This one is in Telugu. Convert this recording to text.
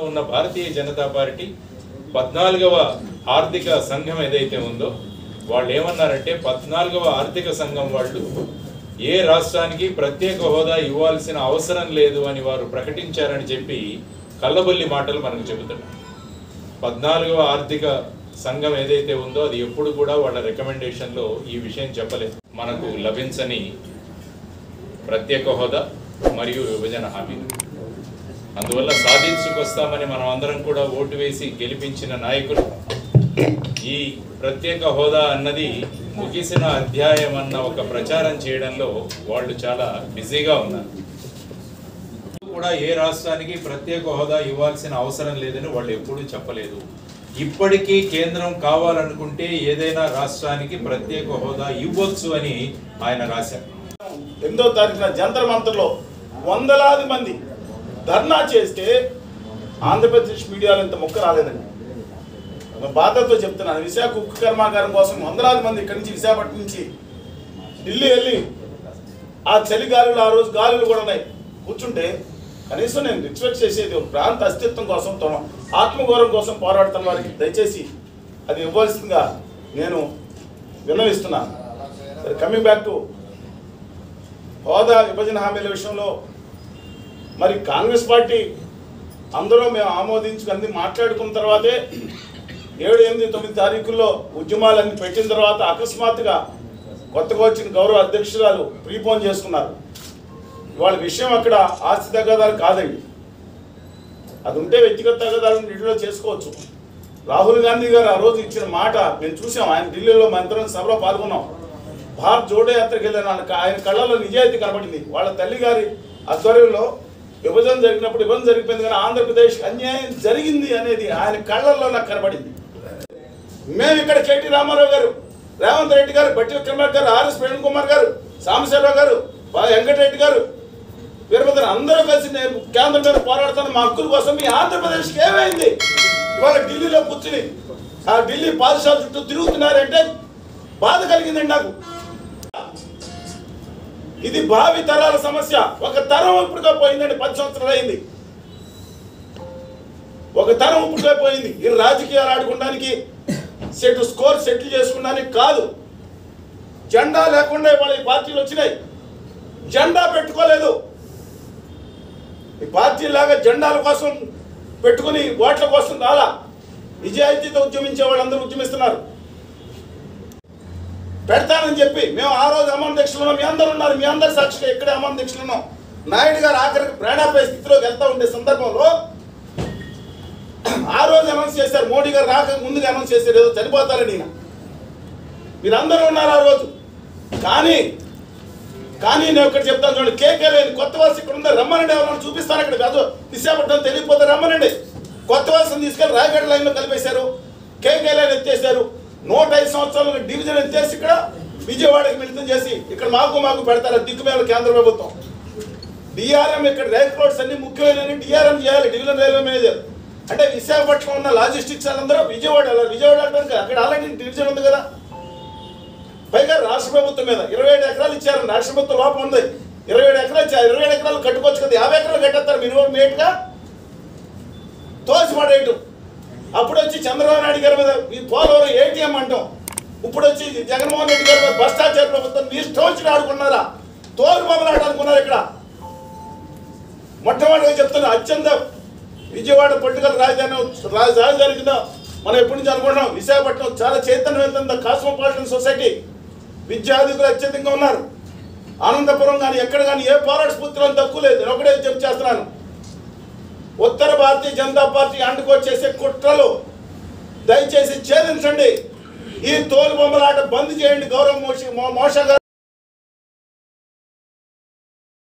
ఉన్న భారతీయ జనతా పార్టీ 14వ ఆర్థిక సంఘం ఏదైతే ఉందో వాళ్ళు ఏమన్నారంటే 14వ ఆర్థిక సంఘం వాళ్ళు ఏ రాష్ట్రానికి ప్రత్యేక హోదా ఇవ్వాల్సిన అవసరం లేదు అని వారు ప్రకటించారని చెప్పి కల్లబొల్లి మాటలు మనకు చెబుతున్నారు. 14వ ఆర్థిక సంఘం ఏదైతే ఉందో అది ఎప్పుడు కూడా వాళ్ళ రికమెండేషన్లో ఈ విషయం చెప్పలేదు. మనకు లభించని ప్రత్యేక హోదా మరియు విభజన హామీలు, అందువల్ల సాధించుకొస్తామని మనం అందరం కూడా ఓటు వేసి గెలిపించిన నాయకులు ఈ ప్రత్యేక హోదా అన్నది ముగిసిన అధ్యాయం అన్న ఒక ప్రచారం చేయడంలో వాళ్ళు చాలా బిజీగా ఉన్నారు. కూడా ఏ రాష్ట్రానికి ప్రత్యేక హోదా ఇవ్వాల్సిన అవసరం లేదని వాళ్ళు ఎప్పుడూ చెప్పలేదు. ఇప్పటికీ కేంద్రం కావాలనుకుంటే ఏదైనా రాష్ట్రానికి ప్రత్యేక హోదా ఇవ్వచ్చు అని ఆయన రాశారు. 8వ తారీఖున జంతర్ మంతర్లో వందలాది మంది ధర్నా చేస్తే ఆంధ్రప్రదేశ్ మీడియాలో ఇంత మొక్క రాలేదండి. బాధతో చెప్తున్నాను. విశాఖ ఉక్కు కర్మాగారం కోసం వందలాది మంది ఇక్కడి నుంచి విశాఖపట్నం నుంచి ఢిల్లీ వెళ్ళి ఆ చలి గాలులు, ఆ రోజు గాలులు కూడా ఉన్నాయి, కూర్చుంటే కనీసం నేను ఎక్స్పెక్ట్ చేసేది ఒక ప్రాంత అస్తిత్వం కోసం, ఆత్మగౌరవం కోసం పోరాడుతున్న వారికి దయచేసి అది ఇవ్వాల్సిందిగా నేను విన్నవిస్తున్నాను. కమింగ్ బ్యాక్ టు హోదా విభజన హామీల విషయంలో మరి కాంగ్రెస్ పార్టీ అందరూ మేము ఆమోదించుకుని మాట్లాడుకున్న తర్వాతే 7, 8, 9 తారీఖుల్లో ఉద్యమాలన్నీ పెట్టిన తర్వాత అకస్మాత్తుగా కొత్తగా వచ్చిన గౌరవ అధ్యక్షురాలు ప్రీపోన్ చేసుకున్నారు. వాళ్ళ విషయం అక్కడ ఆస్తి తగాదాలు కాదండి, అది ఉంటే వ్యక్తిగత తగాదాలను ఇంట్లో చేసుకోవచ్చు. రాహుల్ గాంధీ గారు ఆ రోజు ఇచ్చిన మాట మేము చూసాం. ఆయన ఢిల్లీలో మంత్రుల సభలో పాల్గొన్నాం. భారత్ జోడో యాత్రకి వెళ్ళిన ఆయన కళ్ళలో నిజాయితీ కనబడింది. వాళ్ళ తల్లి గారి ఆధ్వర్యంలో విభజన జరిగినప్పుడు విభజన జరిగిపోయింది, కానీ ఆంధ్రప్రదేశ్ అన్యాయం జరిగింది అనేది ఆయన కళ్ళల్లో నాకు కనబడింది. మేము ఇక్కడ కేటీ రామారావు గారు, రేవంత్ రెడ్డి గారు, బట్టి విక్రమార్క గారు, ఆర్ఎస్ ప్రవీణ్ కుమార్ గారు, సాంబశివరావు గారు, వెంకటరెడ్డి గారు, వీరభద్ర అందరూ కలిసి నేను కేంద్రం మీద పోరాడుతున్న మా హక్కుల కోసం. మీ ఆంధ్రప్రదేశ్కి ఏమైంది? ఇవాళ ఢిల్లీలో కూర్చుని ఆ ఢిల్లీ పాదశాల చుట్టూ తిరుగుతున్నారంటే బాధ కలిగిందండి నాకు. ఇది భావి తరాల సమస్య. ఒక తరం ఇప్పుడుగా పోయిందండి. 10 సంవత్సరాలు అయింది. ఒక తరం ఇప్పుడుగా పోయింది. ఈ రాజకీయాలు ఆడుకోవడానికి, స్కోర్ సెటిల్ చేసుకోవడానికి కాదు. జెండా లేకుండా ఇవాళ ఈ పార్టీలు వచ్చినాయి. జెండా పెట్టుకోలేదు. ఈ పార్టీలాగా జెండాల కోసం పెట్టుకుని ఓట్ల కోసం రాలా. నిజాయితీతో ఉద్యమించే వాళ్ళందరూ ఉద్యమిస్తున్నారు. పెడతానని చెప్పి మేము ఆ రోజు అమరణ దీక్షలు ఉన్నాం. మీ అందరూ ఉన్నారు, మీ అందరు సాక్షిగా ఇక్కడే అమరణ దీక్షలు ఉన్నాం. నాయుడు గారు ఆఖరికి ప్రాణాపాయ స్థితిలోకి వెళ్తూ ఉండే సందర్భంలో ఆ రోజు అనౌన్స్ చేశారు. మోడీ గారు రాక ముందుగా అనౌన్స్ చేశారు ఏదో చనిపోతారని. మీరందరూ ఉన్నారు ఆ రోజు. కానీ నేను ఇక్కడ చెప్తాను చూడండి, కేకే లేని కొత్త వలస ఇక్కడ ఉందా రమ్మనండి, ఎవరైనా చూపిస్తాను. అక్కడ కాదు విశాఖపట్నం తెలియకపోతే రమ్మనండి. కొత్త వలసను తీసుకెళ్ళి రాయగఢ లైన్లో కలిపేశారు. కేకే లేని ఎత్తేసారు. 105 సంవత్సరాలు డివిజన్ ఎత్తేసి ఇక్కడ విజయవాడకి మిళితం చేసి ఇక్కడ మాకు పెడతారు దిక్కుమేళ కేంద్ర ప్రభుత్వం. డిఆర్ఎం ఇక్కడ రైల్ రోడ్స్ అన్ని ముఖ్యమైన డిఆర్ఎం చేయాలి, డివిజన్ రైల్వే మేనేజర్. అంటే విశాఖపట్నం ఉన్న లాజిస్టిక్స్ అందరూ విజయవాడ అంటే అక్కడ ఆల్రెడీ డివిజన్ ఉంది కదా. పైగా రాష్ట్ర ప్రభుత్వం మీద 27 ఎకరాలు ఇచ్చారు. రాష్ట్ర ప్రభుత్వం లోపం ఉంది. 27 ఎకరాలు ఇచ్చారు. 27 ఎకరాలు కట్టుకోవచ్చు కదా. 50 ఎకరాలు కట్టేస్తారు మినిమం మేట్గా తోసి పడేయటం. అప్పుడు వచ్చి చంద్రబాబు నాయుడు గారి మీద ఈ పోలవరం ఏటీఎం అంటాం. ఇప్పుడు వచ్చి జగన్మోహన్ రెడ్డి గారి మీద భ్రష్టాచార ప్రభుత్వం మీ ఇష్టం వచ్చి ఆడుకున్నారా? తోలు బొమ్మలాట అనుకున్నారు. ఇక్కడ మొట్టమొదటిగా చెప్తున్నా, అత్యంత విజయవాడ పొలిటికల్ రాజధాని కింద మనం ఎప్పటి నుంచి అనుకుంటున్నాం. విశాఖపట్నం చాలా చైతన్యవంతంగా కాస్మోపాలిటన్ సొసైటీ, విద్యార్థికులు అత్యధికంగా ఉన్నారు. అనంతపురం కానీ ఎక్కడ కానీ ఏ పోరాట స్ఫూర్తిలో తక్కువ లేదు. నేను ఒకటే చెప్పి చేస్తున్నాను, ఉత్తర భారతీయ జనతా పార్టీ అండుకొచ్చేసే కుట్రలు దయచేసి ఛేదించండి. ఈ తోలు బొమ్మలాట బంద్ చేయండి. గౌరవ మోష గారు